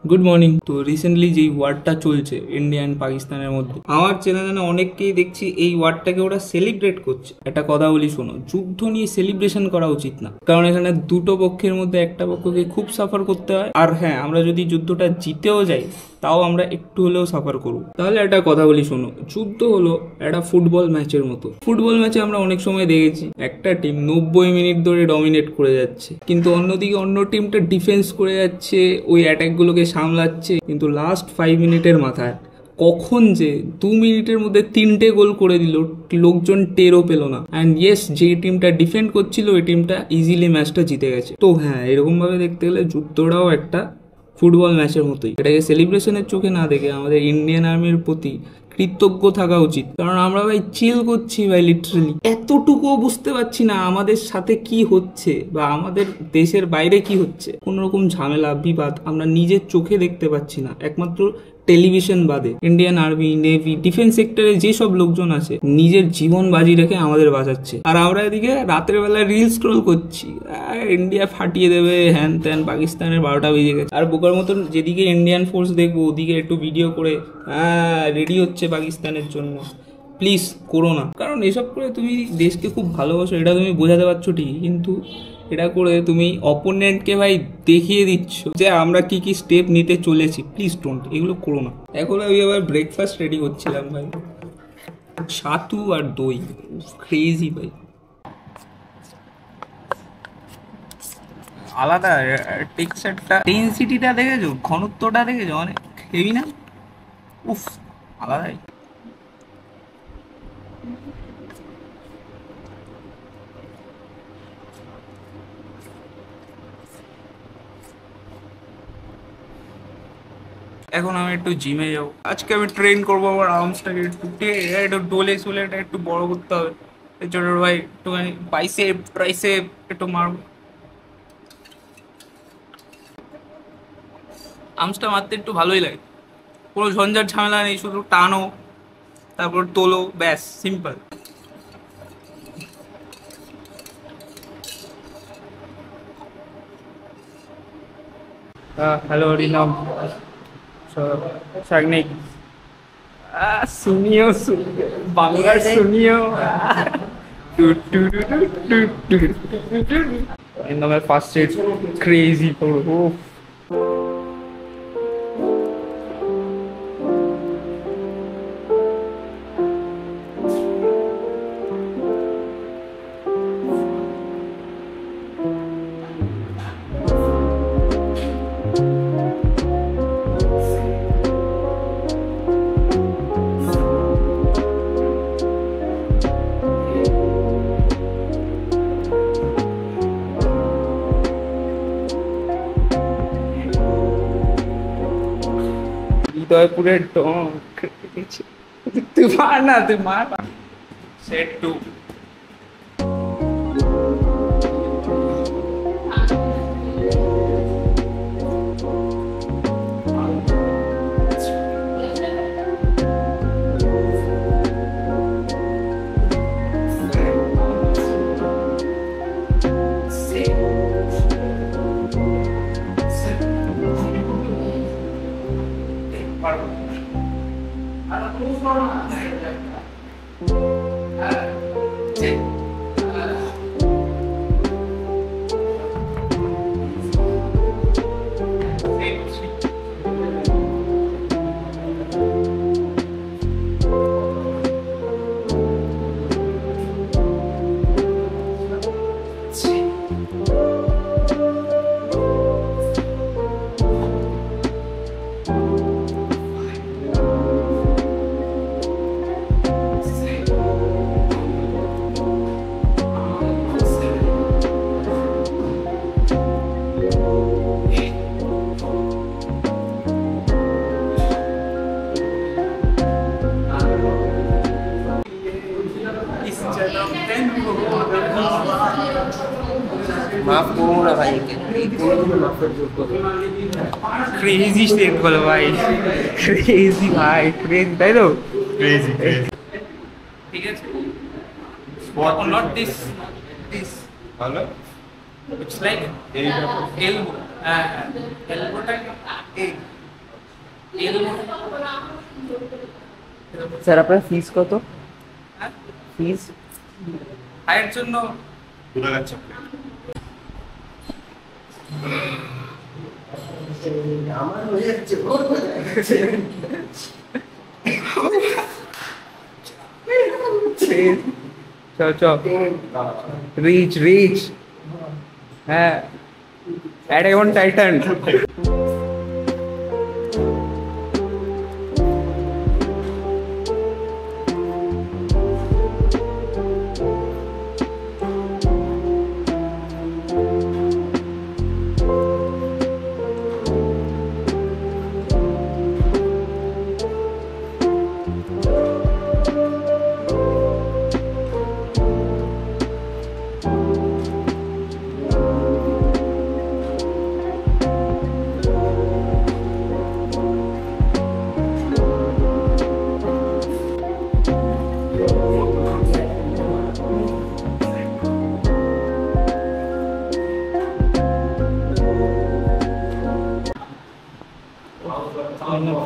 Good morning. তো recently যেই ওয়ারটা চলছে ইন্ডিয়া অ্যান্ড পাকিস্তানের মধ্যে, আমার চেনা জানা অনেককেই দেখছি এই ওয়ারটাকে ওরা সেলিব্রেট করছে। একটা কথা বলি শোনো, যুদ্ধ নিয়ে সেলিব্রেশন করা উচিত না, কারণ এখানে দুটো পক্ষের মধ্যে একটা পক্ষকে খুব সাফার করতে হয়। আর হ্যাঁ, আমরা যদি যুদ্ধটা জিতেও যাই তাও আমরা একটু হলেও সাফার করবো। তাহলে একটা কথা বলি শোনো, যুদ্ধ হলো একটা ফুটবল ম্যাচের মতো। ফুটবল ম্যাচে আমরা অনেক সময় দেখেছি একটা টিম 90 মিনিট ধরে ডমিনেট করে যাচ্ছে, কিন্তু অন্যদিকে অন্য টিমটা ডিফেন্স করে যাচ্ছে, ওই অ্যাটাকগুলোকে সামলাচ্ছে, কিন্তু লাস্ট 5 মিনিটের মাথায় কখন যে 2 মিনিটের মধ্যে 3টে গোল করে দিল, লোকজন টেরও পেল না। অ্যান্ড ইয়েস, যে টিমটা ডিফেন্ড করছিল ওই টিমটা ইজিলি ম্যাচটা জিতে গেছে। তো হ্যাঁ, এরকম ভাবে দেখতে গেলে যুদ্ধটাও একটা ফুটবল ম্যাচের মতোই। এটাকে সেলিব্রেশনের চোখে না দেখে আমাদের ইন্ডিয়ান আর্মির প্রতি কৃতজ্ঞ থাকা উচিত, কারণ আমরা ভাই চিল করছি ভাই, লিটারালি এতটুকুও বুঝতে পারছি না আমাদের সাথে কি হচ্ছে বা আমাদের দেশের বাইরে কি হচ্ছে। কোন রকম ঝামেলা বিবাদ আমরা নিজের চোখে দেখতে পাচ্ছি না, একমাত্র টেলিভিশন বাদে। ইন্ডিয়ান আর্মি, নেভি, ডিফেন্স সেক্টরে যেসব লোকজন আছে নিজের জীবন বাজি রেখে আমাদের বাঁচাচ্ছে, আর আমরা এদিকে রাতের বেলা রিল স্ক্রল করছি, ইন্ডিয়া ফাটিয়ে দেবে হ্যান ত্যান, পাকিস্তানের 12টা বেজে গেছে। আর বোকার মতন যেদিকে ইন্ডিয়ান ফোর্স দেখবো ওদিকে একটু ভিডিও করে রেডি হচ্ছে পাকিস্তানের জন্য। প্লিজ করো না, কারণ এসব করে তুমি দেশকে খুব ভালোবাসো, এটা তুমি বোঝাতে পারছো ঠিকই, কিন্তু এটা করে তুমি অপোনেন্টকে ভাই দেখিয়ে দিচ্ছ যে আমরা কি কি স্টেপ নিতে চলেছি। প্লিজ ডোন্ট, এগুলো করো না। এখন আমি আবার ব্রেকফাস্ট রেডি করছিলাম ভাই, ছাতু আর দই, ক্রেজি ভাই, আলাদা টেক্সচারটা, ডেনসিটিটা দেখেছো, ঘনত্বটা দেখেছো, অনেক হেভি না? উফ, আলাদাই। এখন আমি একটু জিমে যাবো, আজকে আমি ট্রেন করবো আমার আর্মসটাকে একটু ডোলে সোলে একটু বড় করতে হবে। এর জন্য ভাই একটুখানি বাইসেপ ট্রাইসেপ একটু মারবো। আর্মসটা মারতে একটু ভালোই লাগে, কোনো ঝঞ্ঝাট ঝামেলা নেই, শুধু টানো তারপর তোলো, ব্যাস, সিম্পল। হ্যালো রিনাম, সাগনিক শুনিও, বাংলার শুনিও। In the first it's crazy, bro. হৃদয়পুরের ডক, তুই মার না, তুই মার না। সেট টু মাফ করবো না ভাই, ক্রেজি স্টেট বলো ভাই, ক্রেজি ভাই, ক্রেজি, তাই তো? ক্রেজি ঠিক আছে, নট দিস দিস ভালো, ইটস লাইক এলবো, এলবোটা এই স্যার আপনার ফিস কত? ফিস আয়ের জন্য আমার হয়ে যাচ্ছে চ রিচ হ্যাঁ অ্যাটাক অন টাইটান।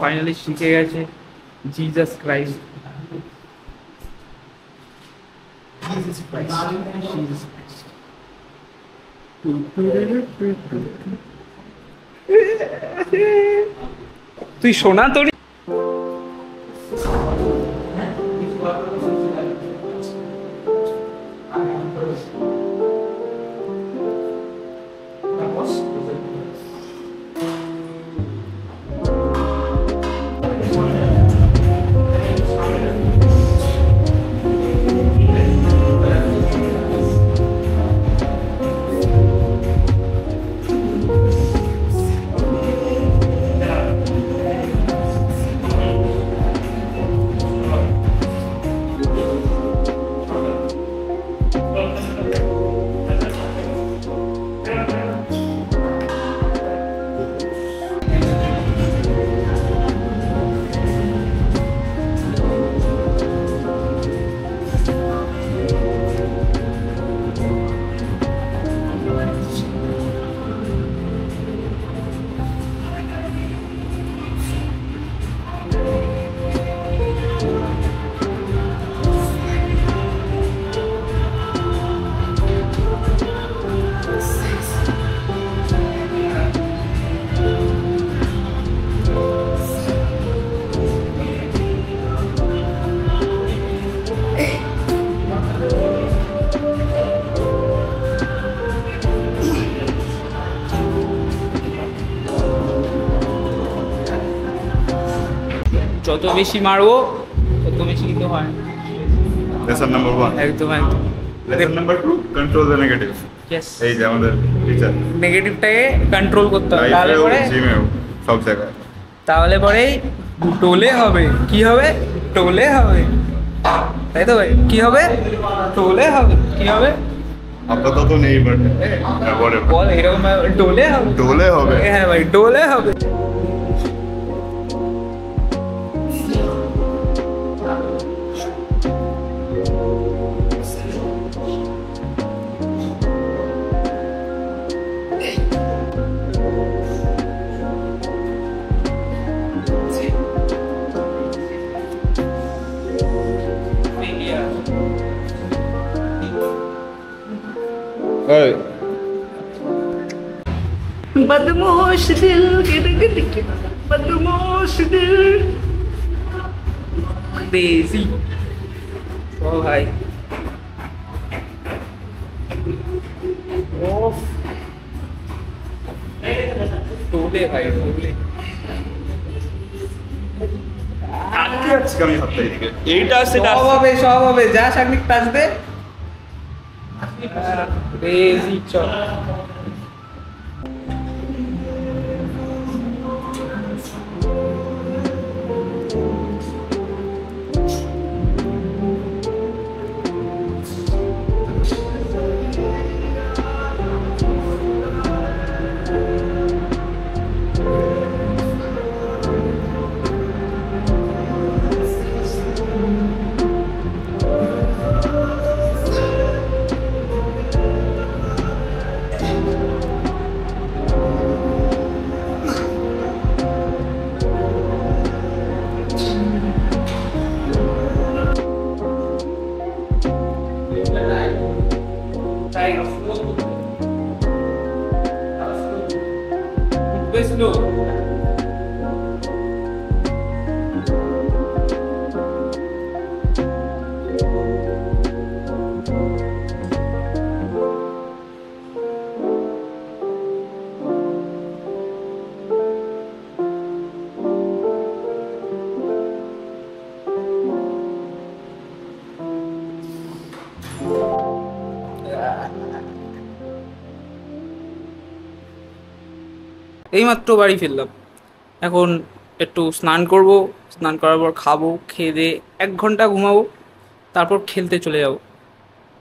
ফাইনালি শিখে গেছে জিসাস ক্রাইস্ট। তুই শোনা তোর যত বেশি মারবো তত বেশি কিন্তু হয়। লেসন নাম্বার 1 একদম একদম। Lesson number 2 control the negative. Yes, এই যে আমাদের টিচার নেগেটিভটাকে কন্ট্রোল করতে হবে, তাহলে লাইফেও পরে জিমেও সব জায়গায় তাহলে পরেই টোলে হবে। কি হবে? টোলে হবে, তাই তো ভাই? কি হবে? টোলে হবে। কি হবে? আপাতত তো নেই বাট বলে বল এরকম টোলে হবে। ডোলে হবে। হ্যাঁ ভাই, টোলে হবে। এই बदमाश दिल बदमाश दिल देसी। ओ भाई टोले भाई टोले আটকে যাচ্ছে আমি হাতটা এদিকে এইটা আছে সব হবে যা সামনে টাচ দে দেসি চল। স্লো। এইমাত্র বাড়ি ফিরলাম, এখন একটু স্নান করব, স্নান করার পর খাবো, খেয়ে দিয়ে 1 ঘন্টা ঘুমাবো, তারপর খেলতে চলে যাব।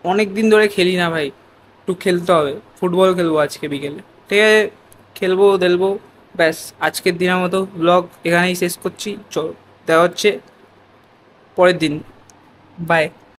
অনেক দিন ধরে খেলি না ভাই, একটু খেলতে হবে। ফুটবল খেলবো আজকে বিকেলে, ঠিক আছে? খেলবো দেলবো, ব্যাস। আজকের দিনের মতো ব্লগ এখানেই শেষ করছি। চল, দেখা হচ্ছে পরের দিন, বাই।